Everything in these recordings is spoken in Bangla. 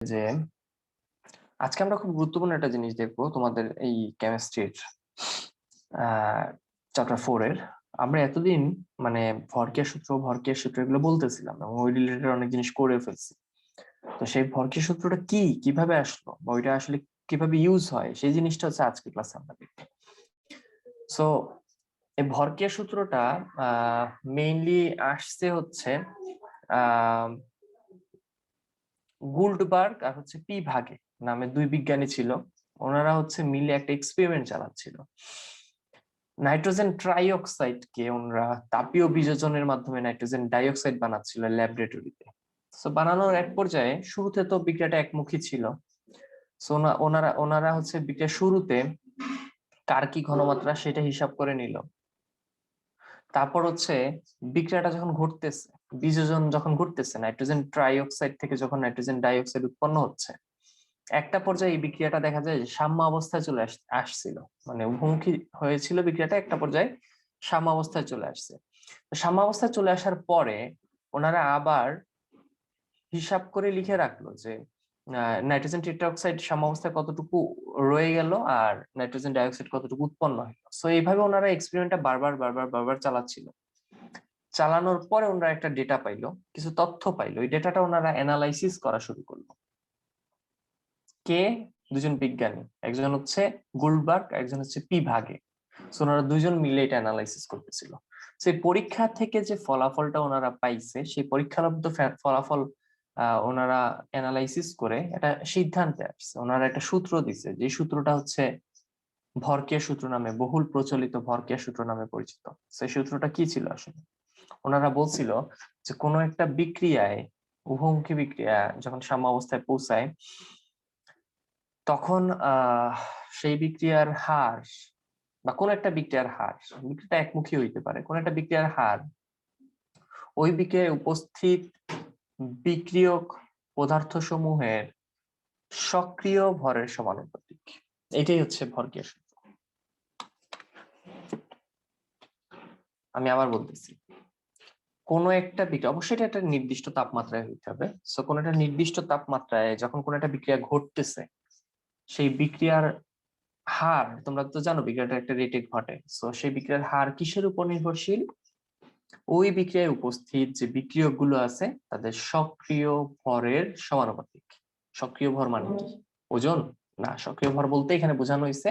যে আজকে আমরা খুব গুরুত্বপূর্ণ একটা জিনিস দেখবো তোমাদের এই কেমিস্ট্রির চ্যাপ্টার 4 এর। আমরা এতদিন মানে ভরকের সূত্র এগুলো বলতেছিলাম এবং ওই রিলেটেড অনেক জিনিস করে ফেলছি। তো সেই ভরকের সূত্রটা কি, কিভাবে আসলো বা ওইটা আসলে কিভাবে ইউজ হয়, সেই জিনিসটা হচ্ছে আজকে ক্লাসে আমরা দেখবো। সো এই ভরকের সূত্রটা মেইনলি আসছে হচ্ছে গুল্ডবার্গ আর হচ্ছে পি ভাগে নামে দুই বিজ্ঞানী ছিল। ওনারা হচ্ছে মিলে একটা এক্সপেরিমেন্ট চালাচ্ছিল। নাইট্রোজেন ট্রাইঅক্সাইডকে ওনারা তাপীয় বিযোজনের মাধ্যমে নাইট্রোজেন ডাইঅক্সাইড বানাচ্ছিল ল্যাবরেটরিতে। তো বানানোর এক পর্যায়ে শুরুতে তো বিক্রিয়াটা একমুখী ছিল। সো ওনারা ওনারা হচ্ছে বিক্রিয়ার শুরুতে কার কি ঘনমাত্রা সেটা হিসাব করে নিল। তারপর হচ্ছে বিক্রিয়াটা যখন ঘটতেছে, বিযোজন যখন ঘটতেছে, নাইট্রোজেন ট্রাইঅক্সাইড থেকে যখন নাইট্রোজেন ডাইঅক্সাইড উৎপন্ন হচ্ছে, একটা পর্যায়ে এই বিক্রিয়াটা দেখা যায় যে সাম্য অবস্থায় চলে আসছিল। মানে মুখোমুখি হয়েছিল বিক্রিয়াটা, একটা পর্যায়ে সাম্য অবস্থায় চলে আসছে। সাম্য অবস্থায় চলে আসার পরে ওনারা আবার হিসাব করে লিখে রাখলো যে নাইট্রোজেন টেট্রাঅক্সাইড সাম্য অবস্থায় কতটুকু রয়ে গেল আর নাইট্রোজেন ডাইঅক্সাইড কতটুকু উৎপন্ন হলো। সো এইভাবে ওনারা এক্সপেরিমেন্টটা বারবার চালাচ্ছিল। চালানোর পরে ওনারা একটা ডেটা পাইলো, কিছু তথ্য পাইলো। এই ডেটাটা ওনারা অ্যানালাইসিস করা শুরু করলো। কে? দুজন বিজ্ঞানী, একজন হচ্ছে গুলবার্গ, একজন হচ্ছে পি ভাগে। সো ওনারা দুজন মিলে এটা অ্যানালাইসিস করতেছিল। সেই পরীক্ষা থেকে যে ফলাফলটা ওনারা পাইছে, সেই পরীক্ষালব্ধ ফলাফল ওনারা অ্যানালাইসিস করে একটা সিদ্ধান্তে আসছে। ওনারা একটা সূত্র দিছে, যে সূত্রটা হচ্ছে ভরকের সূত্র নামে, বহুল প্রচলিত ভরকের সূত্র নামে পরিচিত। সেই সূত্রটা কি ছিল আসলে? ওনারা বলছিল যে কোনো একটা বিক্রিয়ায়, উভমুখী বিক্রিয়া যখন সাম্য অবস্থায় পৌঁছায়, তখন সেই বিক্রিয়ার হার বা কোন একটা বিক্রিয়ার হার, বিক্রিয়াটা একমুখী হইতে পারে, কোন একটা বিক্রিয়ার হার ওই বিক্রিয়ায় উপস্থিত বিক্রিয়ক পদার্থ সমূহের সক্রিয় ভরের সমানুপাতিক। এটাই হচ্ছে ভরকের সূত্র। আমি আবার বলতেছি, কোন একটা বিক্রিয়া, অবশ্যই এটা একটা নির্দিষ্ট তাপমাত্রায় হইতে হবে। সো কোন একটা নির্দিষ্ট তাপমাত্রায় যখন কোন একটা বিক্রিয়া ঘটতেছে, সেই বিক্রিয়ার হার, তোমরা তো জানো বিক্রিয়াটা একটা রেটে ঘটে। সো সেই বিক্রিয়ার হার কিসের উপর নির্ভরশীল? ওই বিক্রিয়ায় উপস্থিত যে বিক্রিয়ক গুলো আছে তাদের সক্রিয় ভরের সমানুপাতিক। সক্রিয় ভর মানে কি? ওজন না, সক্রিয় ভর বলতে এখানে বোঝানো হয়েছে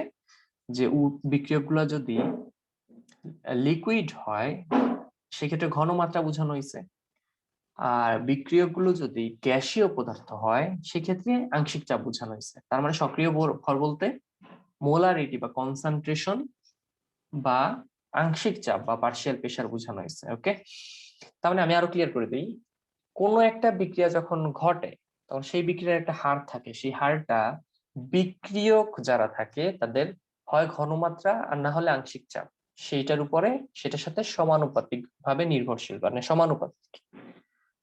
যে বিক্রিয়ক গুলো যদি লিকুইড হয় সেক্ষেত্রে ঘনমাত্রা বোঝানো হয়েছে, আর বিক্রিয়ক গুলো যদি গ্যাসীয় পদার্থ হয় সেক্ষেত্রে আংশিক চাপ বোঝানো হয়েছে। তার মানে সক্রিয় ভর বলতে মোলারিটি বা কনসেন্ট্রেশন বা আংশিক চাপ বা পার্শিয়াল প্রেসার বোঝানো হয়েছে। ওকে, তার মানে আমি আরো ক্লিয়ার করে দিই, কোনো একটা বিক্রিয়া যখন ঘটে তখন সেই বিক্রিয়ার একটা হার থাকে। সেই হারটা বিক্রিয়ক যারা থাকে তাদের হয় ঘনমাত্রা আর না হলে আংশিক চাপ, সেইটার উপরে, সেটার সাথে সমানুপাতিক ভাবে নির্ভরশীল, মানে সমানুপাতিক।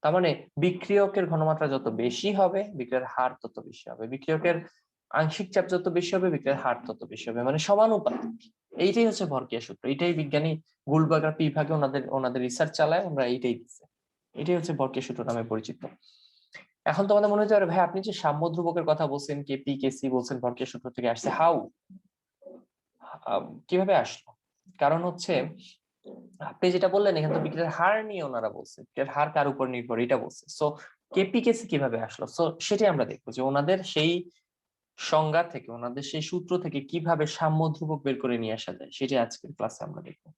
তার মানে বিক্রিয়কের ঘনমাত্রা যত বেশি হবে বিক্রিয়ার হার তত বেশি হবে, বিক্রিয়কের আংশিক চাপ যত বেশি হবে বিক্রিয়ার হার তত বেশি হবে, মানে সমানুপাতিক। এইটাই হচ্ছে ভরকের সূত্র। এটাই বিজ্ঞানী গুলবার্গ আর পি ভাগে ওনাদের ওনাদের রিসার্চ চালায়, ওনারা এইটাই দিচ্ছে। এটাই হচ্ছে ভরকের সূত্র নামে পরিচিত। এখন তোমাদের মনে হতে পারে, ভাই আপনি যে সাম্য ধ্রুবকের কথা বলছেন, কেপি কেসি বলছেন, ভরকের সূত্র থেকে আসছে, হাউ, কিভাবে আসলো? কারণ হচ্ছে আপনি যেটা বললেন এখানে তো বিক্রিয়ার হার নিয়ে ওনারা বলছে, বিক্রিয়ার হার কার উপর নির্ভর এটা বলছে। সো কেপি কেসি কিভাবে আসলো, সো সেটাই আমরা দেখবো যে ওনাদের সেই সংজ্ঞা থেকে, ওনাদের সেই সূত্র থেকে কিভাবে সাম্য ধ্রুবক বের করে নিয়ে আসা যায়, সেটাই আজকের ক্লাসে আমরা দেখবো।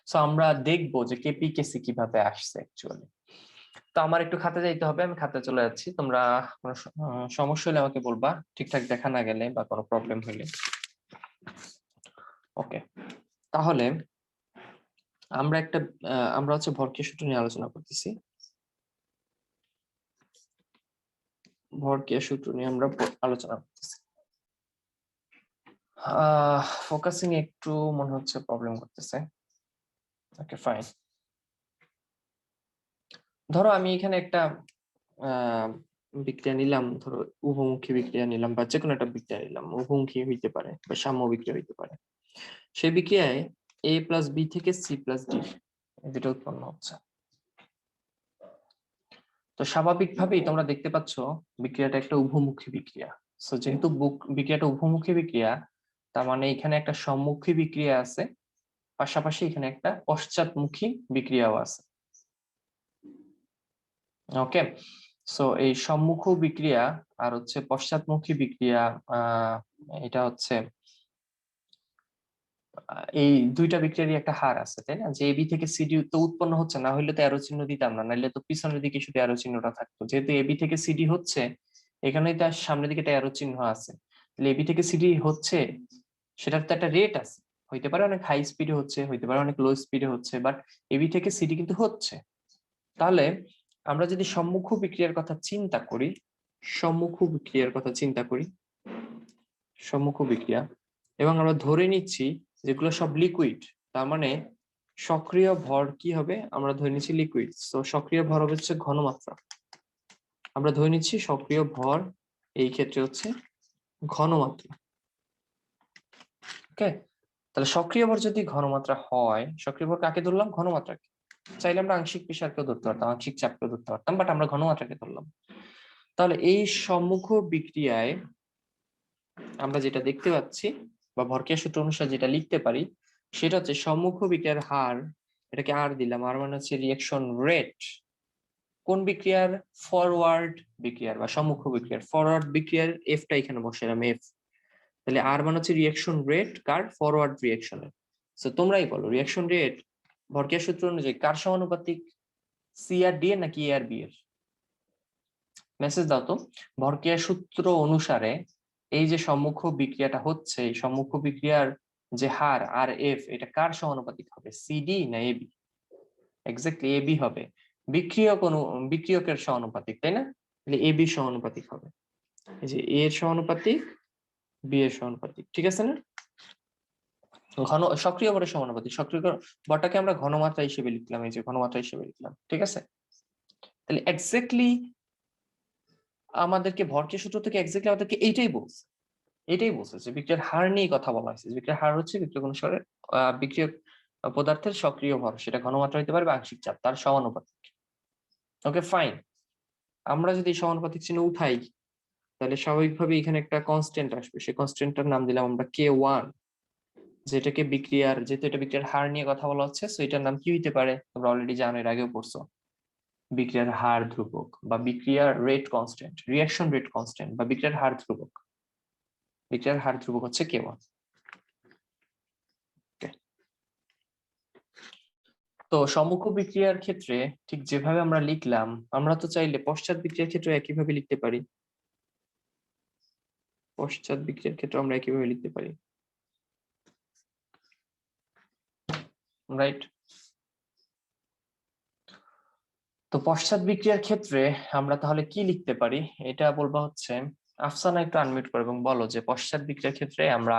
সো আমরা দেখবো যে কেপি কেসি কিভাবে আসছে অ্যাকচুয়ালি। তো আমার একটু খাতে যাইতে হবে, আমি খাতে চলে যাচ্ছি। তোমরা কোনো সমস্যা হলে আমাকে বলবা, ঠিকঠাক দেখা না গেলে বা কোনো প্রবলেম হইলে। ওকে, তাহলে আমরা হচ্ছে ভরকের সূত্র নিয়ে আলোচনা করতেছি। ভরকের সূত্র নিয়ে আমরা আলোচনা করতেছি। ফোকাসিং একটু মনে হচ্ছে প্রবলেম করতেছে। Okay fine. ধরো আমি এখানে একটা বিক্রিয়া নিলাম, ধরো উভমুখী বিক্রিয়া নিলাম বা যে কোনো একটা বিক্রিয়া নিলাম, উভমুখী হইতে পারে বা সাম্য বিক্রিয়া হইতে পারে। সেই বিক্রিয়ায় a প্লাস বি থেকে সি প্লাস ডি যেটা উৎপন্ন হচ্ছে। তো স্বাভাবিকভাবেই তোমরা দেখতে পাচ্ছ বিক্রিয়াটা একটা উভমুখী বিক্রিয়া। সো যেহেতু বিক্রিয়াটা উভমুখী বিক্রিয়া, তার মানে এখানে একটা সম্মুখী বিক্রিয়া আছে, পাশাপাশি এখানে একটা পশ্চাৎমুখী বিক্রিয়াও আছে। ওকে, সো এই সম্মুখ বিক্রিয়া আর হচ্ছে পশ্চাৎমুখী বিক্রিয়া, এটা হচ্ছে এই দুইটা বিক্রিয়ারই একটা হার আছে, তাই না? যে এবি থেকে সিডি তো উৎপন্ন হচ্ছে, না হলে তো অ্যারো চিহ্ন দিতাম না, নাহলে তো পিছনের দিকে শুধু অ্যারো চিহ্নটা থাকতো। যেহেতু এবি থেকে সিডি হচ্ছে, এখানে তার সামনের দিকে একটা অ্যারো চিহ্ন আছে, তাহলে এবি থেকে সিডি হচ্ছে, সেটার তো একটা রেট আছে। হইতে পারে অনেক হাই স্পিডে হচ্ছে, হইতে পারে অনেক লো স্পিডে হচ্ছে, বাট এবি থেকে সিডি কিন্তু হচ্ছে। তাহলে আমরা যদি সম্মুখ বিক্রিয়ার কথা চিন্তা করি, সম্মুখ বিক্রিয়ার কথা চিন্তা করি, সম্মুখ বিক্রিয়া, এবং আমরা ধরে নিচ্ছি যেগুলো সব লিকুইড, তার মানে সক্রিয় ভর কি হবে? আমরা ধরে নিচ্ছি লিকুইড, তো সক্রিয় ভর হবে হচ্ছে ঘনমাত্রা। আমরা ধরে নিচ্ছি সক্রিয় ভর এই ক্ষেত্রে হচ্ছে ঘনমাত্রা। ওকে, তাহলে সক্রিয় ভর যদি ঘনমাত্রা হয়, সক্রিয় ভর কাকে ধরলাম? ঘনমাত্রাকে। চাইলে আমরা আংশিক বিসারকেও ধরতে পারতাম, আংশিক চাপকেও ধরতে পারতাম, বাট আমরা ঘনমাত্রাকে ধরলাম। তাহলে এই সম্মুখ বিক্রিয়ায় আমরা যেটা দেখতে পাচ্ছি বা ভরক্রিয়া সূত্র অনুসারে যেটা লিখতে পারি, সেটা হচ্ছে সম্মুখ বিক্রিয়ার হার, এটাকে আর দিলাম, আর মানে হচ্ছে রিঅ্যাকশন রেট। কোন বিক্রিয়ার? ফরওয়ার্ড বিক্রিয়ার বা সম্মুখ বিক্রিয়ার। ফরওয়ার্ড বিক্রিয়ার এফটা এখানে বসালাম, এফ। তাহলে আর মানে হচ্ছে রিঅ্যাকশন রেট কার? ফরওয়ার্ড রিঅ্যাকশনের। সো তোমরাই বলো, রিঅ্যাকশন রেট ভরক্রিয়া সূত্র অনুযায়ী কার সমানুপাতিক? সি আর ডি এর নাকি এ আর বি এর? মেসেজ দাও তো। ভরক্রিয়া সূত্র অনুসারে এই যে সম্মুখ বিক্রিয়াটা হচ্ছে, এই সম্মুখ বিক্রিয়ার যে হার আর এফ, এটা কার সমানুপাতিক হবে? সিডি না এবি? এক্স্যাক্টলি এবি হবে। বিক্রিয়কের সমানুপাতিক, তাই না? তাহলে এবি সমানুপাতিক হবে। এই যে এ এর সমানুপাতিক, বি এর সমানুপাতিক, ঠিক আছে না? সক্রিয় ভরের সমানুপাতিক। সক্রিয় ভরটাকে আমরা ঘনমাত্রা হিসেবে লিখলাম, এই যে ঘনমাত্রা হিসেবে লিখলাম, ঠিক আছে? তাহলে এক্স্যাক্টলি আমাদেরকে ভরক্রিয়া সূত্র থেকে এক্স্যাক্টলি আমাদেরকে এটাই বলছে যে বিক্রিয়ার হার নিয়ে কথা বলা হয়েছে। বিক্রিয়ার হার হচ্ছে বিক্রিয়ক অনুসারে বিক্রিয়ক পদার্থের সক্রিয় ভর, সেটা ঘনমাত্রা হতে পারে বা আংশিক চাপ, তার সমানুপাতিক। ওকে ফাইন, আমরা যদি সমানুপাতিক চিহ্ন উঠাই, তাহলে স্বাভাবিকভাবে এখানে একটা কনস্ট্যান্ট আসবে, সেই কনস্ট্যান্টটার নাম দিলাম আমরা K1, যেটাকে বিক্রিয়ার, যেহেতু এটা বিক্রিয়ার হার নিয়ে কথা বলা হচ্ছে, সো এটার নাম কি হইতে পারে? তোমরা অলরেডি জানো, এর আগেও পড়ছো, বিক্রিয়ার হার ধ্রুবক বা বিক্রিয়ার rate constant, reaction rate constant বা বিক্রিয়ার হার ধ্রুবক। বিক্রিয়ার হার ধ্রুবক হচ্ছে K1। তো সম্মুখ বিক্রিয়ার ক্ষেত্রে ঠিক যেভাবে আমরা লিখলাম, আমরা তো চাইলে পশ্চাৎ বিক্রিয়ার ক্ষেত্রে একইভাবে লিখতে পারি। পশ্চাৎ বিক্রিয়ার ক্ষেত্রে আমরা একইভাবে লিখতে পারি, রাইট? তো পশ্চাৎ বিক্রিয়ার ক্ষেত্রে আমরা তাহলে কি লিখতে পারি, এটা বলবা হচ্ছে, আফসানা একটু আনমিউট করো এবং বলো যে পশ্চাৎ বিক্রিয়ার ক্ষেত্রে আমরা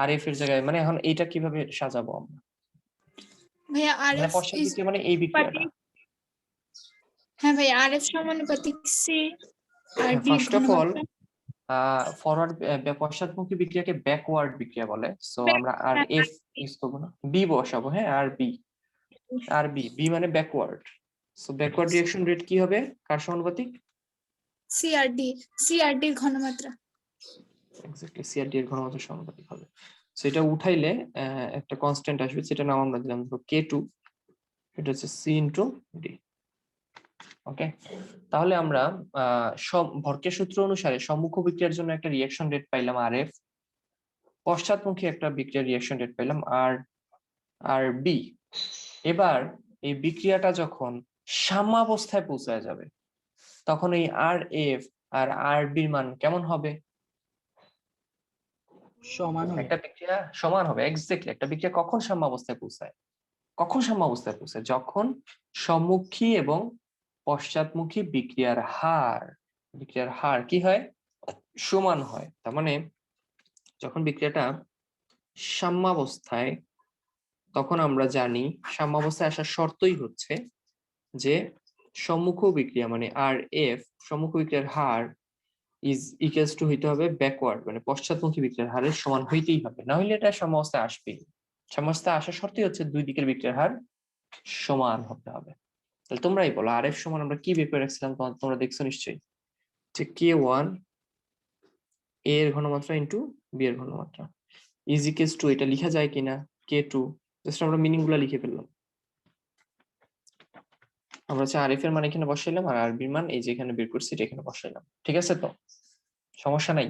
আরএফ এর জায়গায়, মানে এখন এটা কিভাবে সাজাবো আমরা? ভাইয়া মানে আরএফ পশ্চাৎ ইজ বিক্রিয়া মানে এই বিক্রিয়াটা। হ্যাঁ ভাইয়া আরএফ সমানুপাতিক সি আর ডি ফার্স্ট অফ অল, ঘনমাত্রা। ফরওয়ার্ড পশ্চাৎমুখী বিক্রিয়াকে ব্যাকওয়ার্ড বিক্রিয়া বলে। সো আমরা আর এফ ইউজ করবো না, বি বসাবো। হ্যাঁ, আর বি মানে backward. So backward reaction rate কি হবে? কার সমানুপাতিক? সি আর ডি ঘনমাত্রা। এক্স্যাক্টলি সি আর ডি এর ঘনমাত্রার সমানুপাতিক হবে। সো এটা উঠাইলে একটা কনস্ট্যান্ট আসবে, যেটা নাম আমরা দিলাম ধরো K2, এটা হচ্ছে সি ইনটু ডি। ওকে, তাহলে আমরা ভরক্রিয়া সূত্র অনুসারে সম্মুখ বিক্রিয়ার জন্য একটা রিঅ্যাকশন রেট পাইলাম আরএফ, পশ্চাৎমুখী একটা বিক্রিয়ার রিঅ্যাকশন রেট পাইলাম আর বি। এবার এই বিক্রিয়াটা যখন সাম্যাবস্থায় পৌঁছায় যাবে, তখন এই আর এফ আর আর বির মান কেমন হবে? সমান হবে। একটা বিক্রিয়া সমান হবে, এক্স্যাক্টলি। একটা বিক্রিয়া কখন সাম্যাবস্থায় পৌঁছায়? যখন সম্মুখী এবং পশ্চাৎমুখী বিক্রিয়ার হার কি হয়? সমান হয়। তার মানে যখন বিক্রিয়াটা সাম্যাবস্থায়, তখন আমরা জানি সাম্যাবস্থায় আসার শর্তই হচ্ছে যে সম্মুখ বিক্রিয়া মানে আর এফ, সম্মুখ বিক্রিয়ার হার ইজ ইকুয়ালস টু হইতে হবে ব্যাকওয়ার্ড মানে পশ্চাৎমুখী বিক্রিয়ার হারের সমান হইতেই হবে, না হলে এটা সাম্যাবস্থায় আসবেই। সাম্যাবস্থায় আসার শর্তই হচ্ছে দুই দিকের বিক্রিয়ার হার সমান হতে হবে। তাহলে তোমরাই বলো আরএফ সমান আমরা কি বের করে রাখছিলাম, তোমরা দেখছো নিশ্চয়ই, যে K1 A এর ঘনমাত্রা ইন্টু বি এর ঘনমাত্রা ইজ ইকুয়ালস টু, এটা লেখা যায় কিনা, K2, জাস্ট আমরা মিনিং গুলা লিখে ফেললাম। আমরা হচ্ছে আরএফ এর মান এখানে বসাইলাম আর আরবির মান এই যে এখানে বের করছি এটা এখানে বসাইলাম, ঠিক আছে? তো সমস্যা নাই,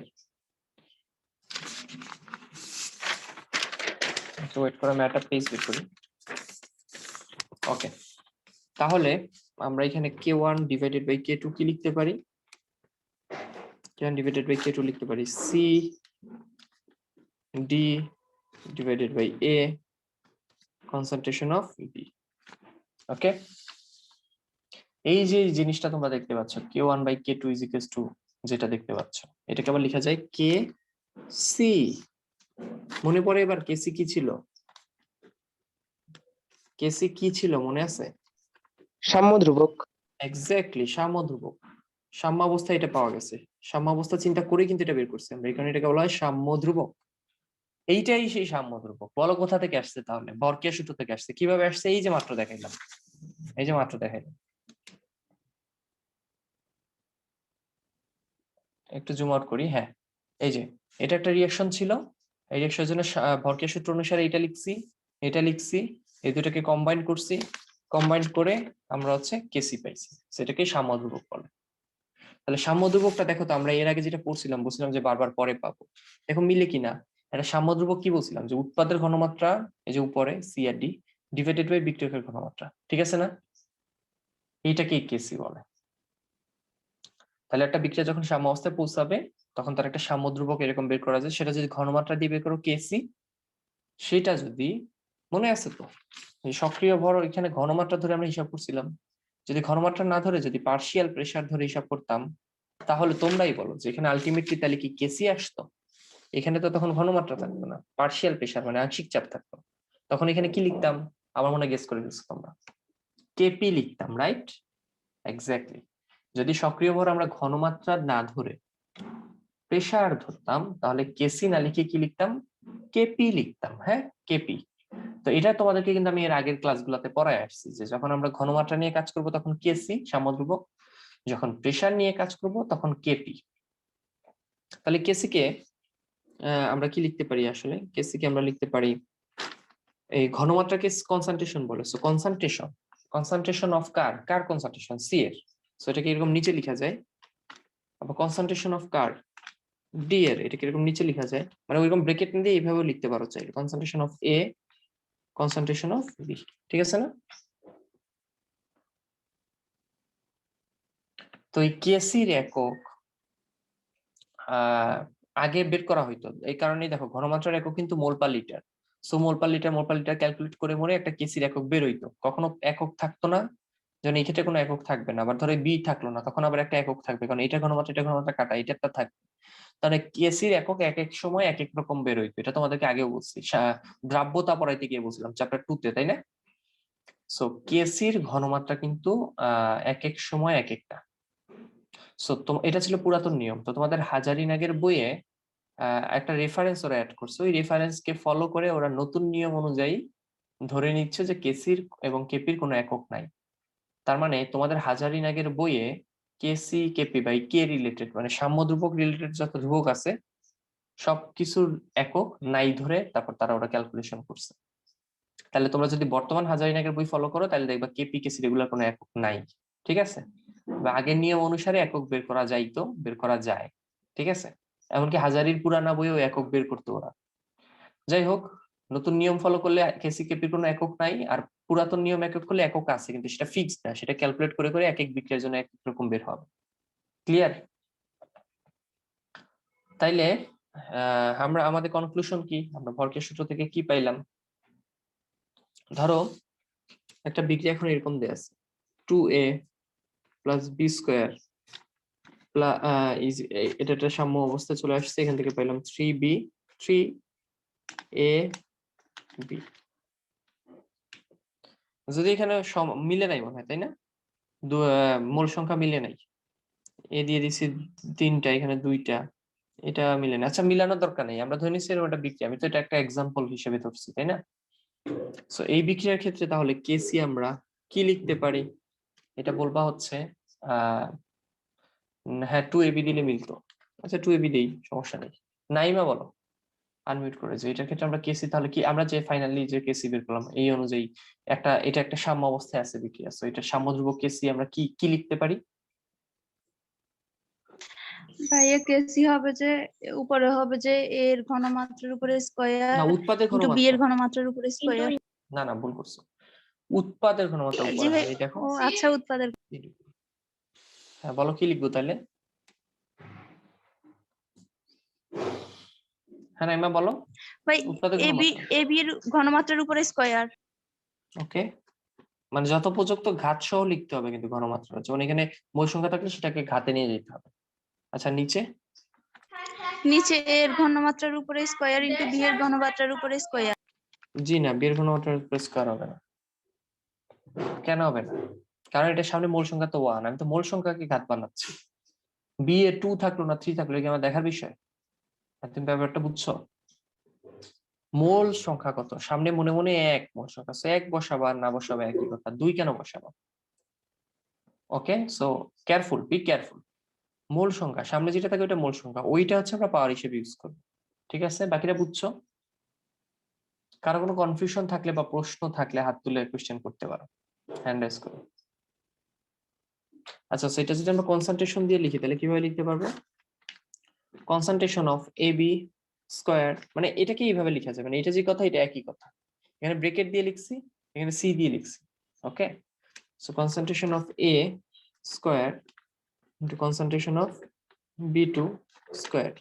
একটু ওয়েট করে আমি একটা পেজ বের করি। ওকে, তাহলে আমরা এখানে K1 ডিভাইডেড বাই K2 কি লিখতে পারি? K1 ডিভাইডেড বাই K2 লিখতে পারি C D divided by A concentration of B। Okay, এই যে জিনিসটা তোমরা দেখতে পাচ্ছ K1 by K2 is equals to, যেটা দেখতে পাচ্ছ এটাকে আবার লেখা যায় KC। মনে পড়ে এবার KC কি ছিল? KC কি ছিল মনে আছে? সাম্য ধ্রুবক। এক্স্যাক্টলি, সাম্য ধ্রুবক। সাম্য অবস্থা এটা পাওয়া গেছে, সাম্য অবস্থা চিন্তা করে কিন্তু এটা বের করছি আমরা, এই কারণে এটাকে বলা হয় সাম্য ধ্রুবক। এইটাই সেই সাম্য ধ্রুবক। বলো কোথা থেকে আসছে তাহলে? ভরকের সূত্র থেকে আসছে। কিভাবে আসছে? এই যে মাত্র দেখাইলাম, এই যে মাত্র দেখাইলাম। একটু জুম আউট করি। হ্যাঁ, এই যে এটা একটা রিঅ্যাকশন ছিল, এই রিঅ্যাকশনের জন্য ভরকের সূত্র অনুসারে এটা লিখছি, এটা লিখছি, এই দুটাকে কম্বাইন করছি, কম্বাইন করে আমরা হচ্ছে কেসি পাইছি, সেটাকে সাম্য ধ্রুবক বলে। তাহলে সাম্য ধ্রুবকটা দেখো তো, আমরা এর আগে যেটা পড়ছিলাম বলছিলাম যে বারবার পরে পাবো, দেখো মিলে কিনা। এটা সাম্য ধ্রুবক কি বলছিলাম, যে উৎপাদের ঘনমাত্রা এই যে উপরে সি আর ডি ডিভাইডেড বাই বিক্রিয়কের ঘনমাত্রা, ঠিক আছে না? এইটাকে কেসি বলে। তাহলে একটা বিক্রিয়া যখন সাম্য অবস্থায় পৌঁছাবে তখন তার একটা সাম্য ধ্রুবক এরকম বের করা যায়, সেটা যদি ঘনমাত্রা দিয়ে বের করো কেসি, সেটা যদি মনে আছে তো এই সক্রিয় ভর এখানে ঘনমাত্রা ধরে আমরা হিসাব করছিলাম, যদি ঘনমাত্রা না ধরে যদি পার্শিয়াল প্রেসার ধরে হিসাব করতাম তাহলে তোমরাই বলো যে এখানে আলটিমেটলি তাহলে কি কেসি আসতো? এখানে তো তখন ঘনমাত্রা থাকতো না, পার্শিয়াল প্রেসার মানে আংশিক চাপ থাকতো। তখন এখানে কি লিখতাম? আমার মনে গেস করে ফেলছো তোমরা, কেপি লিখতাম, রাইট? এক্স্যাক্টলি। যদি সক্রিয় ভর আমরা ঘনমাত্রা না ধরে প্রেসার ধরতাম তাহলে কেসি না লিখে কি লিখতাম? কেপি লিখতাম। হ্যাঁ, কেপি। তো এটা তোমাদেরকে কিন্তু আমি এর আগের ক্লাসগুলোতে পড়ায় আসছি, যে যখন আমরা ঘনমাত্রা নিয়ে কাজ করব তখন কেসি সাম্য ধ্রুবক, যখন প্রেসার নিয়ে কাজ করব তখন কেপি। তাহলে কেসি কে আমরা কি লিখতে পারি? আসলে কেসি কে আমরা লিখতে পারি, এই ঘনমাত্রাকে কনসেন্ট্রেশন বলে, সো কনসেন্ট্রেশন, কনসেন্ট্রেশন অফ কার কনসেন্ট্রেশন? সি এর। সো এটাকে এরকম নিচে লেখা যায়। আবার কনসেন্ট্রেশন অফ ডি এর, এটাকে এরকম নিচে লেখা যায়, মানে ওইরকম ব্র্যাকেট দিয়ে এইভাবেও লিখতে পারো চাইলে, concentration of A concentration of B, ঠিক আছে না? তো এই কেসির একক আগে বের করা হইতো, এই কারণেই দেখো ঘনমাত্রার একক কিন্তু মোল পার লিটার। সো মোল পার লিটার ক্যালকুলেট করে মনে একটা কেসির একক বের হইতো। কখনো একক থাকতো না, যেন এই ক্ষেত্রে কোনো একক থাকবে না, আবার ধরো বি থাকলো না, তখন আবার একটা একক থাকবে, কারণ এটা ঘনমাত্রা কাটা, এটা একটা থাকবে। তাহলে কেসির একক এক এক সময় এক এক রকম বের হইতো, এটা তোমাদেরকে আগেও বলছি, দ্রাব্যতা পড়াইতে গিয়ে বলছিলাম চ্যাপ্টার 2 তে, তাই না? সো কেসির ঘনমাত্রা কিন্তু এক এক সময় এক একটা। সো এটা ছিল পুরাতন নিয়ম। তো তোমাদের হাজারিনাগের বইয়ে একটা রেফারেন্স ওরা অ্যাড করছে, ওই রেফারেন্সকে ফলো করে ওরা নতুন নিয়ম অনুযায়ী ধরে নিচ্ছে যে কেসির এবং কেপির কোনো একক নাই। তার মানে তোমাদের হাজারিনাগের বইয়ে কেসি কেপি বাই কে রিলেটেড মানে সাম্য ধ্রুবক রিলেটেড যত ধ্রুবক আছে সবকিছুর একক নাই ধরে তারপর তারা ওরা ক্যালকুলেশন করছে। তাহলে তোমরা যদি বর্তমান হাজারিনাগের বই ফলো করো তাহলে দেখবা কেপি কেসি রেগুলার কোনো একক নাই, ঠিক আছে? বা আগের নিয়ম অনুসারে একক বের করা যাইতো, বের করা যায়, ঠিক আছে? এমনকি হাজারির পুরানা বইও একক বের করতো ওরা। যাই হোক, নতুন নিয়ম ফলো করলে কেসি কেপির কোনো একক নাই, আর পুরাতন নিয়ম একক করলে একক আছে কিন্তু সেটা ফিক্সড না, সেটা ক্যালকুলেট করে করে এক এক বিক্রিয়ার জন্য এক এক রকম বের হবে। ক্লিয়ার? তাইলে আমরা আমাদের কনক্লুশন কি, আমরা ভরকের সূত্র থেকে কি পাইলাম? ধরো একটা বিক্রিয়া এখন এরকম দেয়া আছে 2a প্লাস বি স্কোয়ার এটা একটা সাম্য অবস্থায় চলে আসছে, এখান থেকে পাইলাম 3b 3ab। যদি এখানে মিলে নাই মনে হয়, তাই না? মূল সংখ্যা মিলে নাই, এ দিয়ে দিছি 3টা, এখানে 2টা, এটা মিলে না। আচ্ছা, মিলানোর দরকার নেই, আমরা ধরে নিচ্ছি এরকম একটা বিক্রিয়া, আমি তো এটা একটা এক্সাম্পল হিসেবে ধরছি, তাই না? সো এই বিক্রিয়ার ক্ষেত্রে তাহলে কেসি আমরা কি লিখতে পারি? এটা বলবা হচ্ছে হ্যাঁ 2ab দিলে মিলতো। আচ্ছা 2ab দেই, সমস্যা নেই। নাইমা বলো, আনমিউট করে যে এটার ক্ষেত্রে আমরা কেসি, তাহলে কি আমরা যে ফাইনালি যে কেসি বের করলাম এই অনুযায়ী এটা একটা সাম্য অবস্থায় আছে বিক্রিয়া, সো এটা সাম্য ধ্রুবক কেসি আমরা কি কি লিখতে পারি? ভাইয়া কেসি হবে যে উপরে হবে যে a এর ঘনমাত্রার উপরে না, স্কয়ার উৎপাদের ইনটু b ঘনমাত্রা। এর ঘনমাত্রার উপরে স্কয়ার। না ভুল করছো, উৎপাদের ঘনমাত্রা জি উপরে ভাই, হবে, এই দেখো। ও আচ্ছা উৎপাদের। হ্যাঁ বলো কি লিখবো তাহলে? হ্যাঁ নাইমা বলো। ভাই উৎপাদের a b ঘনমাত্রা, এর ঘনমাত্রার উপরে স্কয়ার। ওকে, মানে যথোপযুক্ত ঘাত সহ লিখতে হবে কিন্তু ঘনমাত্রা, যেমন এখানে মূল সংখ্যা থাকলে সেটাকে ঘাতে নিয়ে যেতে হবে। আচ্ছা নিচে নিচে a এর ঘনমাত্রার উপরে স্কয়ার ইনটু b এর ঘনমাত্রার উপরে স্কয়ার। জি না, বিয়ের ঘনমাত্রা প্রেস করা হবে না। কেন হবে না? কারণ এটা সামনে মূল সংখ্যা তো 1, আমি তো মূল সংখ্যাকে ঘাত বানাচ্ছি। বি এ 2 থাকলো না 3 থাকলো, কি আমার দেখার বিষয়? আর তুমি ব্যাপারটা বুঝছো? মূল সংখ্যা কত সামনে মনে মনে এক মূল সংখ্যা, সো এক বসাবা আর না বসাবা একই কথা, 2 কেন বসাবো? ওকে, সো কেয়ারফুল, বি কেয়ারফুল। মূল সংখ্যা সামনে যেটা থাকে ওটা মূল সংখ্যা, ওইটা হচ্ছে আমরা পাওয়ার হিসেবে ইউজ করবো। ঠিক আছে, বাকিটা বুঝছো? কারো কোনো কনফিউশন থাকলে বা প্রশ্ন থাকলে হাত তুলে কোশ্চেন করতে পারো, হ্যান্ড রেজ করো। আচ্ছা সেটা যদি আমরা কনসেন্ট্রেশন দিয়ে লিখি তাহলে কিভাবে লিখতে পারবো? Concentration of A B square, মানে এটাকে এইভাবে লেখা যাবে, মানে এটা যে কথা এটা একই কথা। এখানে ব্রেকেট দিয়ে লিখছি, এখানে সি দিয়ে লিখছি। Okay, so concentration of A square into concentration of B two square.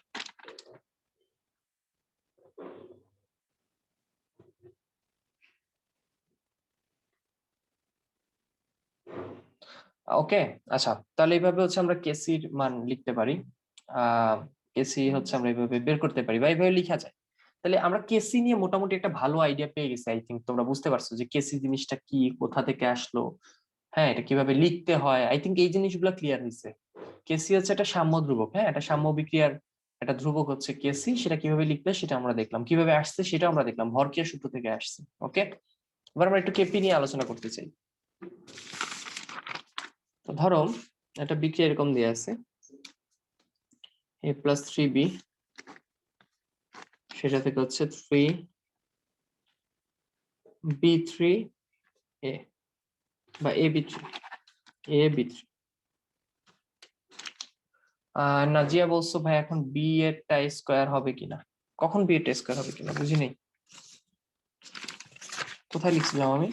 Okay, আচ্ছা তাহলে এইভাবে হচ্ছে আমরা কেসির মান লিখতে পারি। কেসি হচ্ছে আমরা এইভাবে বের করতে পারি বা এইভাবে লিখা যায়। তাহলে আমরা কেসি নিয়ে মোটামুটি একটা ভালো আইডিয়া পেয়ে গেছি। আই থিঙ্ক তোমরা বুঝতে পারছো যে কেসি জিনিসটা কি, কোথা থেকে আসলো, হ্যাঁ এটা কিভাবে লিখতে হয়। আই থিঙ্ক এই জিনিসগুলো ক্লিয়ার হয়েছে। কেসি হচ্ছে একটা সাম্য ধ্রুবক, হ্যাঁ একটা সাম্য বিক্রিয়ার একটা ধ্রুবক হচ্ছে কেসি, সেটা কিভাবে লিখতে সেটা আমরা দেখলাম, কিভাবে আসছে সেটা আমরা দেখলাম, ভরক্রিয়া সূত্র থেকে আসছে। ওকে, এবার আমরা একটু কেপি নিয়ে আলোচনা করতে চাই। তো ধরো একটা বিক্রিয়া এরকম দেয়া আছে a প্লাস 3b, সেটা থেকে হচ্ছে 3b3a বা ab3 নাজিয়া বলছো ভাই এখন বি এর টা স্কয়ার হবে কিনা, কখন বি এর টা স্কয়ার হবে কিনা বুঝি নাই, কোথায় লিখছিলাম আমি?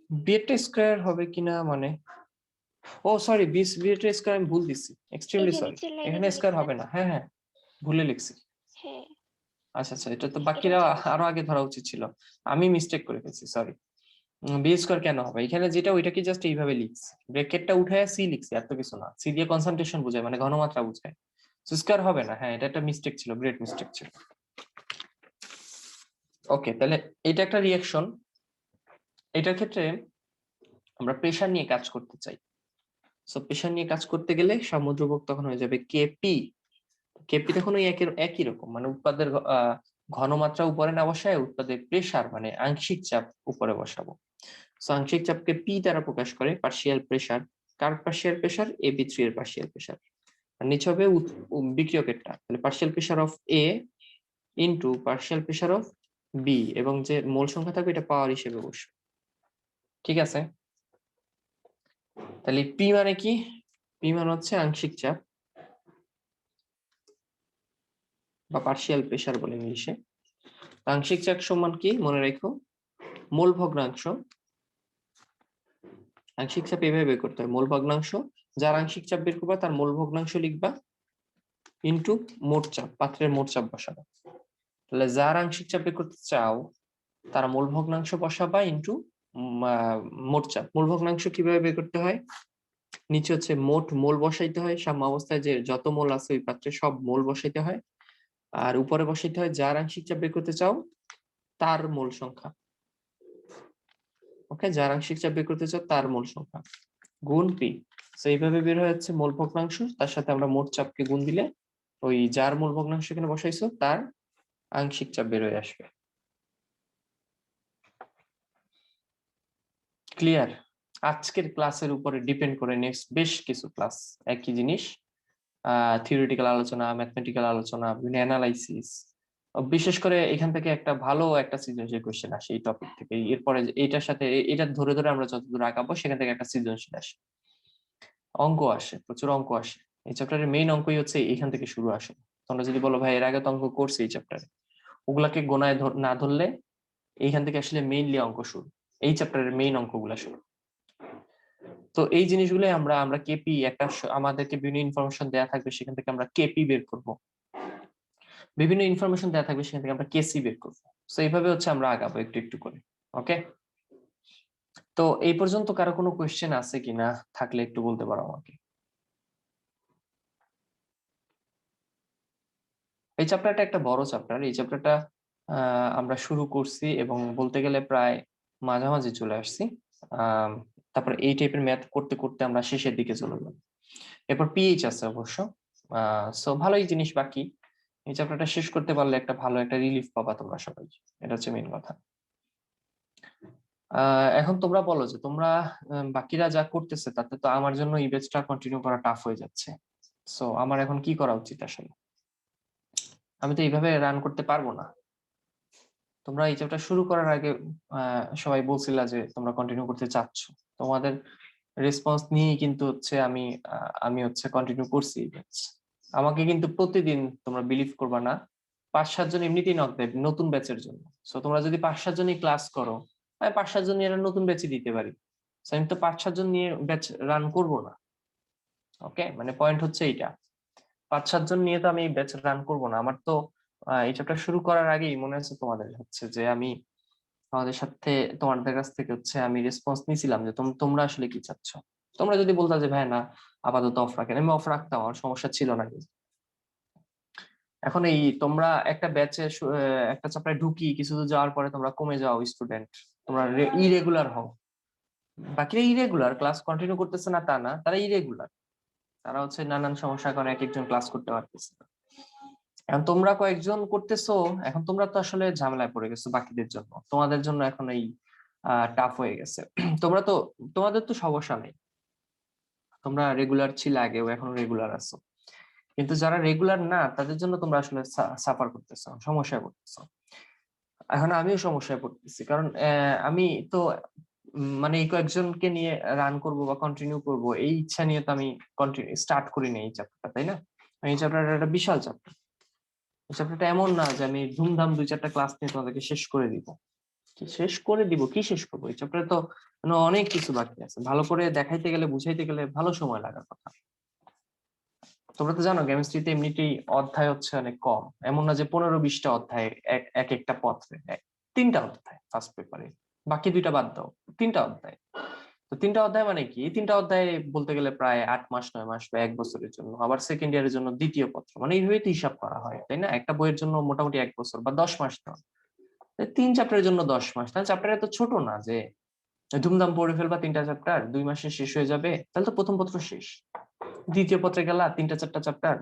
বি এর টা স্কয়ার হবে কিনা মানে, ও সরি বি এর টা স্কয়ার আমি ভুল দিছি, এক্সট্রিমলি সরি, এখানে স্কয়ার হবে না, হ্যাঁ হ্যাঁ ভুলে লিখছি। আচ্ছা আচ্ছা, এটা তো বাকিরা আরো আগে ধরা উচিত ছিল, আমি মিস্টেক করে ফেলছি, সরি। বি স্কয়ার কেন হবে এখানে, যেটা ওইটাকে জাস্ট এইভাবে লিখছি, ব্র্যাকেটটা উঠায় সি লিখছি, এত কিছু না। সি দিয়ে কনসেন্ট্রেশন বোঝায়, মানে ঘনমাত্রা বোঝায়, স্কয়ার হবে না। হ্যাঁ এটা একটা মিস্টেক ছিল, গ্রেট মিস্টেক ছিল। ওকে, তাহলে এটা একটা রিঅ্যাকশন, এটার ক্ষেত্রে আমরা প্রেসার নিয়ে কাজ করতে চাই। সো প্রেসার নিয়ে কাজ করতে গেলে সাম্যধ্রুবক তখন হয়ে যাবে কেপি। কেপি তখন ওই একই রকম, মানে উৎপাদের ঘনমাত্রা উপরে না বসায় উৎপাদের প্রেসার মানে আংশিক চাপ উপরে বসাবো। সো আংশিক চাপকে পি দ্বারা প্রকাশ করে পার্শিয়াল প্রেসার। কার পার্শিয়াল প্রেসার? ab3 এর পার্শিয়াল প্রেসার। আর নিচে হবে বিক্রিয়কেরটা, তাহলে partial pressure of A into partial pressure of B, এবং যে মোল সংখ্যা থাকবে এটা পাওয়ার হিসেবে বসবে। ঠিক আছে, তাহলে পি মানে কি? পি মানে হচ্ছে আংশিক চাপ বা পার্শিয়াল প্রেসার বলে ইংলিশে। আংশিক চাপ সমান কি মনে রাখো? মোল ভগ্নাংশ। আংশিক চাপ এভাবে বের করতে হয়, মোল ভগ্নাংশ, যার আংশিক চাপ বের করবা তার মোল ভগ্নাংশ লিখবা ইনটু মোট চাপ, পাত্রের মোট চাপ বসাবা। তাহলে যার আংশিক চাপ বের করতে চাও তার মোল ভগ্নাংশ বসাবা ইনটু মোট চাপ। মোল ভগ্নাংশ কিভাবে বের করতে হয়? নিচে হচ্ছে মোট মোল বসাইতে হয়, সাম্য অবস্থায় যে যত মোল আছে ওই পাত্রে সব মোল বসাইতে হয়, আর উপরে বসাইতে হয় যার আংশিক চাপ বের করতে চাও তার মোল সংখ্যা। ওকে, যার আংশিক চাপ বের করতে চাও তার মোল সংখ্যা গুণ পি। তো এইভাবে বের হয়ে যাচ্ছে মোল ভগ্নাংশ, তার সাথে আমরা মোট চাপকে গুণ দিলে ওই যার মোল ভগ্নাংশ এখানে বসাইছো তার আংশিক চাপ বের হয়ে আসবে। ক্লিয়ার? আজকের ক্লাসের উপরে ডিপেন্ড করে নেক্সট বেশ কিছু ক্লাস একই জিনিস, থিওরিটিক্যাল আলোচনা, ম্যাথমেটিক্যাল আলোচনা, বিভিন্ন অ্যানালাইসিস। বিশেষ করে এখান থেকে একটা ভালো একটা সৃজনশীল কোশ্চেন আসে এই টপিক থেকে। এরপরে এইটার সাথে এটা ধরে ধরে আমরা যতদূর আগাবো সেখান থেকে একটা সৃজনশীল আসে, অঙ্ক আসে, প্রচুর অঙ্ক আসে। এই চ্যাপ্টারের মেইন অঙ্কই হচ্ছে এখান থেকে শুরু আসে। তোমরা যদি বলো ভাই এর আগে তো অঙ্ক করছি এই চ্যাপ্টারে, ওগুলাকে গোনায় না ধরলে এইখান থেকে আসলে মেইনলি অঙ্ক শুরু, এই চ্যাপ্টারের মেইন অঙ্কগুলা শুরু। তো এই জিনিসগুলো আমরা আমরা কেপি একটা আমাদেরকে বিভিন্ন ইনফরমেশন দেয়া থাকবে, সেখান থেকে আমরা কেপি বের করব, বিভিন্ন ইনফরমেশন দেয়া থাকবে সেখান থেকে আমরা কেসি বের করবো। তো এইভাবে হচ্ছে আমরা আগাবো একটু একটু করে। ওকে, তো এই পর্যন্ত কারো কোনো কোয়েশ্চেন আছে কিনা, থাকলে একটু বলতে পারো আমাকে। এই চ্যাপ্টারটা একটা বড় চ্যাপ্টার, এই চ্যাপ্টারটা আমরা শুরু করছি এবং বলতে গেলে প্রায় মাঝামাঝি চলে আসছি। তারপর এই টাইপের ম্যাথ করতে করতে আমরা শেষের দিকে চলে যাব। এরপর পিএইচ আছে অবশ্য, সো ভালোই জিনিস বাকি। এই চ্যাপ্টারটা শেষ করতে পারলে একটা ভালো একটা রিলিফ পাবা তোমরা সবাই, এটা হচ্ছে মেইন কথা। এখন তোমরা বলো যে তোমরা বাকিরা যা করতেছে তাতে তো আমার জন্য এই ব্যাচটা কন্টিনিউ করা টাফ হয়ে যাচ্ছে। সো আমার এখন কি করা উচিত আসলে? আমি তো এইভাবে রান করতে পারবো না। তোমরা এই চ্যাপ্টার শুরু করার আগে সবাই বলছিলা যে তোমরা কন্টিনিউ করতে চাচ্ছ, তোমাদের রেসপন্স নিয়ে কিন্তু হচ্ছে আমি হচ্ছে কন্টিনিউ করছি এই ব্যাচ। আমাকে কিন্তু প্রতিদিন, তোমরা বিলিভ করবা না, 5-7 জন এমনিতেই নক দেয় নতুন ব্যাচের জন্য। সো তোমরা যদি 5-7 জনই ক্লাস করো, আমি 5-7 জন নিয়ে একটা নতুন ব্যাচই দিতে পারি। সো আমি তো 5-7 জন নিয়ে ব্যাচ রান করবো না। ওকে, মানে পয়েন্ট হচ্ছে এইটা, 5-7 জন নিয়ে তো আমি ব্যাচ রান করবো না। আমার তো এই চ্যাপ্টার শুরু করার আগেই মনে আছে তোমাদের হচ্ছে যে আমি তোমাদের সাথে, তোমাদের কাছ থেকে হচ্ছে আমি রেসপন্স নিয়েছিলাম যে তোমরা আসলে কি চাচ্ছ। তোমরা যদি বলতা যে ভাই না আপাতত অফ রাখেন, আমি অফ রাখতাম, আমার সমস্যা ছিল না। এখন এই তোমরা একটা ব্যাচে একটা চ্যাপ্টারে ঢুকি, কিছু দূর যাওয়ার পরে তোমরা কমে যাও স্টুডেন্ট, তোমরা ইরেগুলার হও। বাকিরা ইরেগুলার, ক্লাস কন্টিনিউ করতেছে না তা না, তারা ইরেগুলার, তারা হচ্ছে নানান সমস্যার কারণে এক একজন ক্লাস করতে পারতেছে না। এখন তোমরা কয়েকজন করতেছো, এখন তোমরা তো আসলে ঝামেলায় পড়ে গেছো, বাকিদের জন্য, তোমাদের জন্য এখন এই টাফ হয়ে গেছে। তোমরা তো, তোমাদের তো সমস্যা নেই, তোমরা রেগুলার ছিলে আগেও, এখনো রেগুলার আছো। কিন্তু যারা রেগুলার না তাদের জন্য তোমরা আসলে সাফার করতেছো, সমস্যায় পড়তেছো। এখন আমিও সমস্যায় পড়তেছি, কারণ আমি তো মানে এই কয়েকজনকে নিয়ে রান করব বা কন্টিনিউ করব এই ইচ্ছা নিয়ে তো আমি কন্টিনিউ স্টার্ট করিনি এই চ্যাপ্টারটা, তাই না? এই চ্যাপ্টারটা একটা বিশাল চ্যাপ্টার। এই চ্যাপ্টারটা এমন না যে আমি ধুমধাম 2-4টা ক্লাস নিয়ে তোমাদেরকে শেষ করে দিব। কি শেষ করে দিব, কি শেষ করবো? এই চ্যাপ্টারে তো অনেক কিছু বাকি আছে, ভালো করে দেখাইতে গেলে, বুঝাইতে গেলে ভালো সময় লাগার কথা। তোমরা তো জানো কেমিস্ট্রিতে এমনিতেই অধ্যায় হচ্ছে অনেক কম, এমন না যে 15-20টা অধ্যায় এক একটা পত্রে, 3টা অধ্যায় ফার্স্ট পেপারে, বাকি 2টা বাদ দাও, 3টা অধ্যায়। তো 3টা অধ্যায় মানে কি? এই 3টা অধ্যায় বলতে গেলে প্রায় 8 মাস 9 মাস বা 1 বছরের জন্য, আবার সেকেন্ড ইয়ারের জন্য দ্বিতীয় পত্র, মানে এইভাবে তো হিসাব করা হয়, তাই না? একটা বইয়ের জন্য মোটামুটি 1 বছর বা 10 মাস দাও, 3 চ্যাপ্টারের জন্য 10 মাস। তাহলে চ্যাপ্টার এত ছোট না যে ধুমধাম পড়ে ফেলবা, 3টা চ্যাপ্টার 2 মাসে শেষ হয়ে যাবে। তাহলে তো প্রথম পত্র শেষ, দ্বিতীয় পত্রে গেলা 3টা 4টা চ্যাপ্টার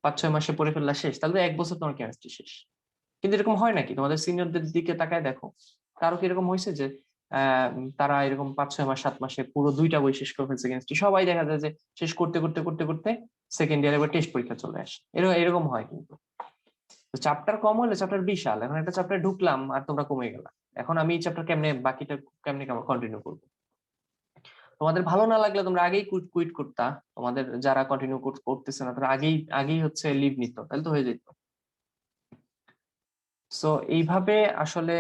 5-6 মাসে পড়ে ফেললা, শেষ। তাহলে 1 বছর তোমার কেমিস্ট্রি শেষ। কিন্তু এরকম হয় নাকি? তোমাদের সিনিয়রদের দিকে তাকায় দেখো, কারো কি এরকম হয়েছে যে তারা এরকম 5-6 মাস 7 মাসে পুরো 2টা বই শেষ করে ফেলছে কেমিস্ট্রি? সবাই দেখা যায় যে শেষ করতে করতে করতে করতে সেকেন্ড ইয়ারে এবার টেস্ট পরীক্ষা চলে আসে, এরকম হয়। কিন্তু চ্যাপ্টার কম হলে চ্যাপ্টার বিশাল, এখন একটা চ্যাপ্টারে ঢুকলাম আর তোমরা কমে গেলা, এখন আমি এই চ্যাপ্টার কেমনে, বাকিটা কেমনে কন্টিনিউ করবো? তোমাদের ভালো না লাগলে তোমরা আগেই কুইট করতা, তোমাদের যারা কন্টিনিউ করতেছে না তারা আগেই আগেই হচ্ছে লিভ নিত, তাহলে তো হয়ে যেত। সো এইভাবে আসলে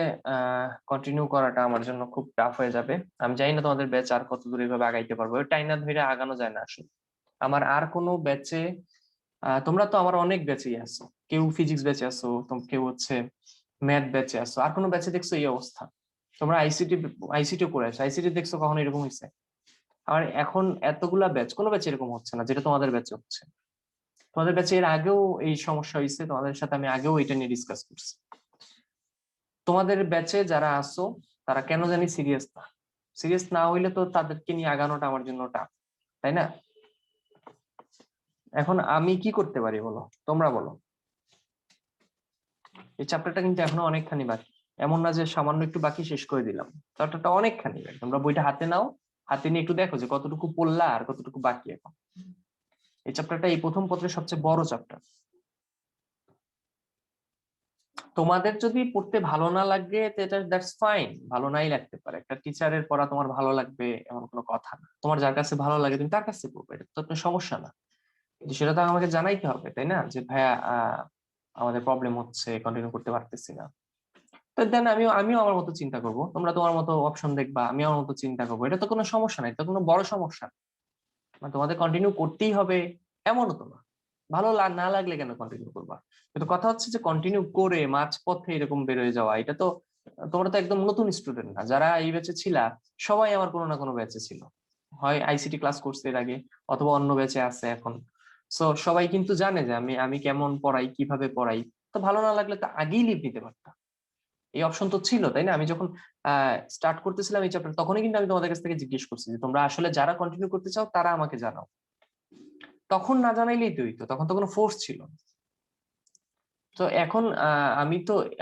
কন্টিনিউ করাটা আমার জন্য খুব টাফ হয়ে যাবে। আমি জানি না তোমাদের ব্যাচ আর কত দূর এইভাবে আগাইতে পারবো, টাইনা ধরে আগানো যায় না আসলে। আমার আর কোনো ব্যাচে, তোমরা তো আমার অনেক ব্যাচেই আছো, কেউ ফিজিক্স ব্যাচে আছো, কেউ হচ্ছে ম্যাথ ব্যাচে আছো, আর কোনো ব্যাচে দেখছো এই অবস্থা? তোমরা আইসিটি করে আছো, আইসিটি দেখছো কখনো এরকম হয়েছে? আর এখন এতগুলা ব্যাচ, কোনো ব্যাচে এরকম হচ্ছে না যেটা তোমাদের ব্যাচে হচ্ছে। তোমাদের ব্যাচে এর আগেও এই সমস্যা হয়েছে, তোমাদের সাথে আমি আগেও এটা নিয়ে ডিসকাস করছি। তোমাদের ব্যাচে যারা আসো তারা কেন জানি সিরিয়াস না হইলে তো তাদেরকে নিয়ে আগানোটা আমার জন্য টাফ, তাই না? এখন আমি কি করতে পারি বলো, তোমরা বলো। এই চ্যাপ্টারটা কিন্তু এখনো অনেকখানি বাকি, এমন না যে সামান্য একটু বাকি শেষ করে দিলাম, চ্যাপ্টারটা অনেকখানি বাকি। তোমরা বইটা হাতে নাও, হাতে নিয়ে একটু দেখো যে কতটুকু পড়লা আর কতটুকু বাকি এখন। এই চ্যাপ্টারটা এই প্রথম পত্রের সবচেয়ে বড় চ্যাপ্টার। তোমাদের যদি পড়তে ভালো না লাগে দ্যাটস ফাইন, ভালো নাই লাগতে পারে। একটা টিচারের পড়া তোমার ভালো লাগবে এমন কোনো কথা না। তোমার যার কাছে ভালো লাগে তুমি তার কাছে পড়বে, এটা তো কোনো সমস্যা না। কিন্তু সেটা তো আমাকে জানাইতে হবে, তাই না, যে ভাইয়া আমাদের প্রবলেম হচ্ছে, কন্টিনিউ করতে পারতেছি না। তো দেন আমিও আমার মতো চিন্তা করব, তোমরা তোমার মতো অপশন দেখবা, আমি আমার মতো চিন্তা করবো। এটা তো কোনো সমস্যা নাই, এটা কোনো বড় সমস্যা না। মানে তোমাদের কন্টিনিউ করতেই হবে এমনও তো না। ভালো না লাগলে কেন কন্টিনিউ করবা? কিন্তু কথা হচ্ছে যে কন্টিনিউ করে মাঝপথে এরকম বেরোয় যাওয়া, এটা তো তোমরা তো একদম নতুন স্টুডেন্ট না। যারা এই ব্যাচে ছিলা সবাই আমার কোনো না কোনো ব্যাচে ছিল, হয় আইসিটি ক্লাস করছে এর আগে অথবা অন্য ব্যাচে আছে এখন। সো সবাই কিন্তু জানে যে আমি কেমন পড়াই, কিভাবে পড়াই। তো ভালো না লাগলে তো আগেই লিভ নিতে পারতাম, এই অপশন তো ছিল, তাই না? আমি যখন স্টার্ট করতেছিলাম এই চ্যাপ্টার তখনই কিন্তু আমি তোমাদের কাছ থেকে জিজ্ঞেস করছি যে তোমরা আসলে যারা কন্টিনিউ করতে চাও তারা আমাকে জানাও। তখন না জানাইলেই তো হইতো, তখন তো কোনো ফোর্স ছিল না। তো এখন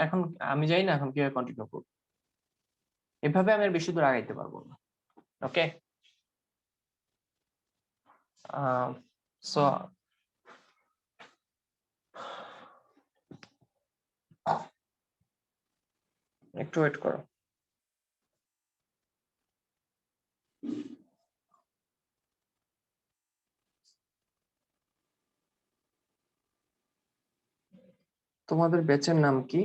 এখন আমি জানি না এখন কিভাবে কন্টিনিউ করবো। এভাবে আমি আর বেশি দূর আগাইতে পারবো না। ওকে, সো একটু ওয়েট করো। তোমাদের ব্যাচের নাম কি?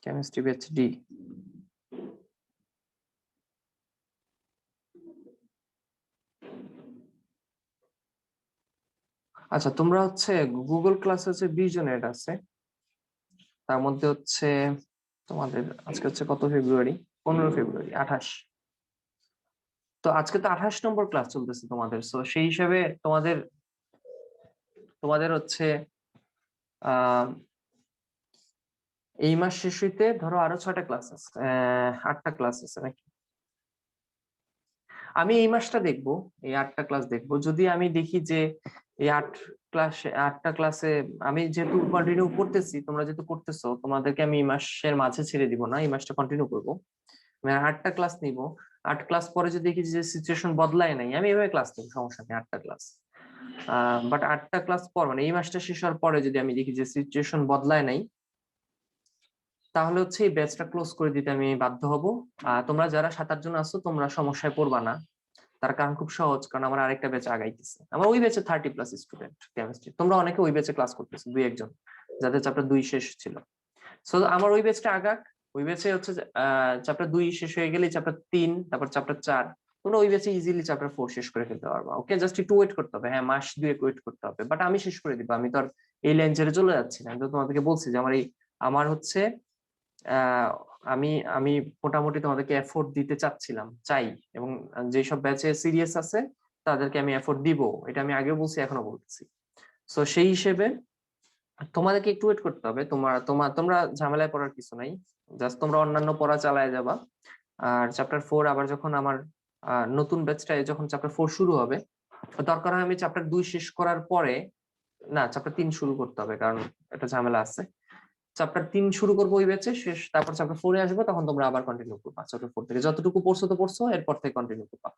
Chemistry batch D. আচ্ছা, তোমরা হচ্ছে গুগল ক্লাস হচ্ছে 20 জন এড আছে। তার মধ্যে হচ্ছে তোমাদের আজকে হচ্ছে কত ফেব্রুয়ারি? 15 ফেব্রুয়ারি, 28। তো আজকে তো 28 নম্বর ক্লাস চলতেছে তোমাদের। সো সেই হিসাবে তোমাদের তোমাদের হচ্ছে এই মাস শেষ হইতে ধরো আরো 6টা ক্লাস আছে, 8টা ক্লাস আছে নাকি? আমি এই মাসটা দেখবো, এই 8টা ক্লাস দেখবো। যদি আমি দেখি যে এই 8টা ক্লাসে আমি যেহেতু কন্টিনিউ করতেছি, তোমরা যেহেতু করতেছো, তোমাদেরকে আমি এই মাসের মাঝে ছেড়ে দিব না, এই মাসটা কন্টিনিউ করবো। আমি 8টা ক্লাস নিব। 8 ক্লাস পরে যদি দেখি যে সিচুয়েশন বদলায় নাই, আমি এভাবে ক্লাস নিব, সমস্যা নেই 8টা ক্লাস। বাট 8টা ক্লাস পর মানে এই মাসটা শেষ হওয়ার পরে যদি আমি দেখি যে সিচুয়েশন বদলায় নাই, তাহলে হচ্ছে এই ব্যাচটা ক্লোজ করে দিতে আমি বাধ্য হব। তোমরা যারা 7-8 জন আছো তোমরা সমস্যায় পড়বা না, তার কারণ খুব সহজ, কারণ আমার আরেকটা ব্যাচ আগাইতেছে। আমার ওই ব্যাচে 30+ স্টুডেন্ট কেমিস্ট্রি। তোমরা অনেকে ওই ব্যাচে ক্লাস করতেছো, 2-1 জন যাদের চ্যাপ্টার 2 শেষ ছিল। সো আমার ওই ব্যাচটা আগাক। ওই ব্যাচে হচ্ছে চ্যাপ্টার 2 শেষ হয়ে গেলে চ্যাপ্টার 3, তারপর চ্যাপ্টার 4, তোমরা ওই ব্যাচে ইজিলি চ্যাপ্টার 4 শেষ করে ফেলতে পারবা। ওকে, জাস্ট একটু ওয়েট করতে হবে। হ্যাঁ, মাস 2 ওয়েট করতে হবে, বাট আমি শেষ করে দিব। আমি তো আর এই লাইন ছেড়ে চলে যাচ্ছি না। আমি তো তোমাদেরকে বলছি যে আমার হচ্ছে আমি আমি মোটামুটি তোমাদেরকে এফোর্ট দিতে চাই, এবং যেসব ব্যাচে সিরিয়াস আছে তাদেরকে আমি এফোর্ট দিব, এটা আমি আগেও বলছি, এখনো বলতেছি। সো সেই হিসেবে তোমাদেরকে একটু ওয়েট করতে হবে। তোমরা ঝামেলায় পড়ার কিছু নাই, জাস্ট তোমরা অন্যান্য পড়া চালায় যাবা। আর চ্যাপ্টার 4 আবার যখন আমার নতুন ব্যাচটায় যখন চ্যাপ্টার 4 শুরু হবে, দরকার হয় আমি চ্যাপ্টার 2 শেষ করার পরে, না চ্যাপ্টার 3 শুরু করতে হবে, কারণ একটা ঝামেলা আছে। চ্যাপ্টার 3 শুরু করবো ওই ব্যাচে শেষ, তারপর চ্যাপ্টার 4 এ আসবো, তখন তোমরা আবার কন্টিনিউ করবা। চ্যাপ্টার 4 থেকে যতটুকু পড়ছো তো পড়ছো, এরপর থেকে কন্টিনিউ করবা।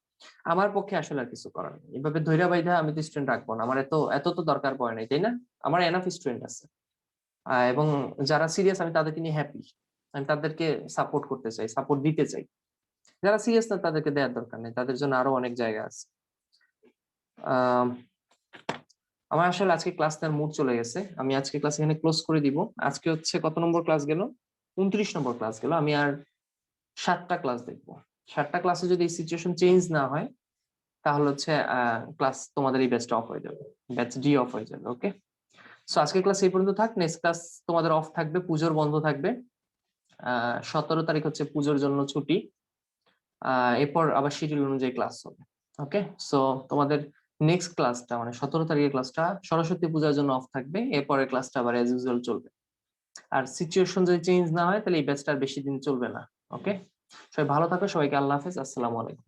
আমার পক্ষে আসলে আর কিছু করার নেই। এভাবে ধৈর্য বাইধা আমি তো স্টুডেন্ট রাখবো না, আমার এত তো দরকার পড়ে নাই, তাই না? আমার এনাফ স্টুডেন্ট আছে, এবং যারা সিরিয়াস আমি তাদেরকে নিয়ে হ্যাপি। আমি তাদেরকে সাপোর্ট করতে চাই, সাপোর্ট দিতে চাই। যারা সিরিয়াস না তাদেরকে দেওয়ার দরকার নেই, তাদের জন্য আরো অনেক জায়গা আছে। আমার আসলে আজকে ক্লাস নেওয়ার মুড চলে গেছে, আমি আজকে ক্লাস এখানে ক্লোজ করে দিব। আজকে হচ্ছে কত নম্বর ক্লাস গেল? 29 নম্বর ক্লাস গেল। আমি আর 7টা ক্লাস দেখবো। 7টা ক্লাসে যদি এই সিচুয়েশন চেঞ্জ না হয়, তাহলে হচ্ছে ক্লাস তোমাদের এই ব্যাচটা অফ হয়ে যাবে, ব্যাচ ডি অফ হয়ে যাবে। ওকে, সো আজকের ক্লাস এই পর্যন্ত থাক। নেক্সট ক্লাস তোমাদের অফ থাকবে, পুজোর বন্ধ থাকবে। 17 তারিখ হচ্ছে পুজোর জন্য ছুটি। এরপর আবার শিডিউল অনুযায়ী ক্লাস হবে। ওকে, সো তোমাদের নেক্সট ক্লাসটা মানে 17 তারিখের ক্লাসটা সরস্বতী পূজার জন্য অফ থাকবে। এরপরের ক্লাসটা আবার অ্যাজ ইউজুয়াল চলবে। আর সিচুয়েশন যদি চেঞ্জ না হয় তাহলে এই ব্যাচটা আর বেশি দিন চলবে না। ওকে, সবাই ভালো থাকো, সবাইকে আল্লাহ হাফেজ, আসসালামু আলাইকুম।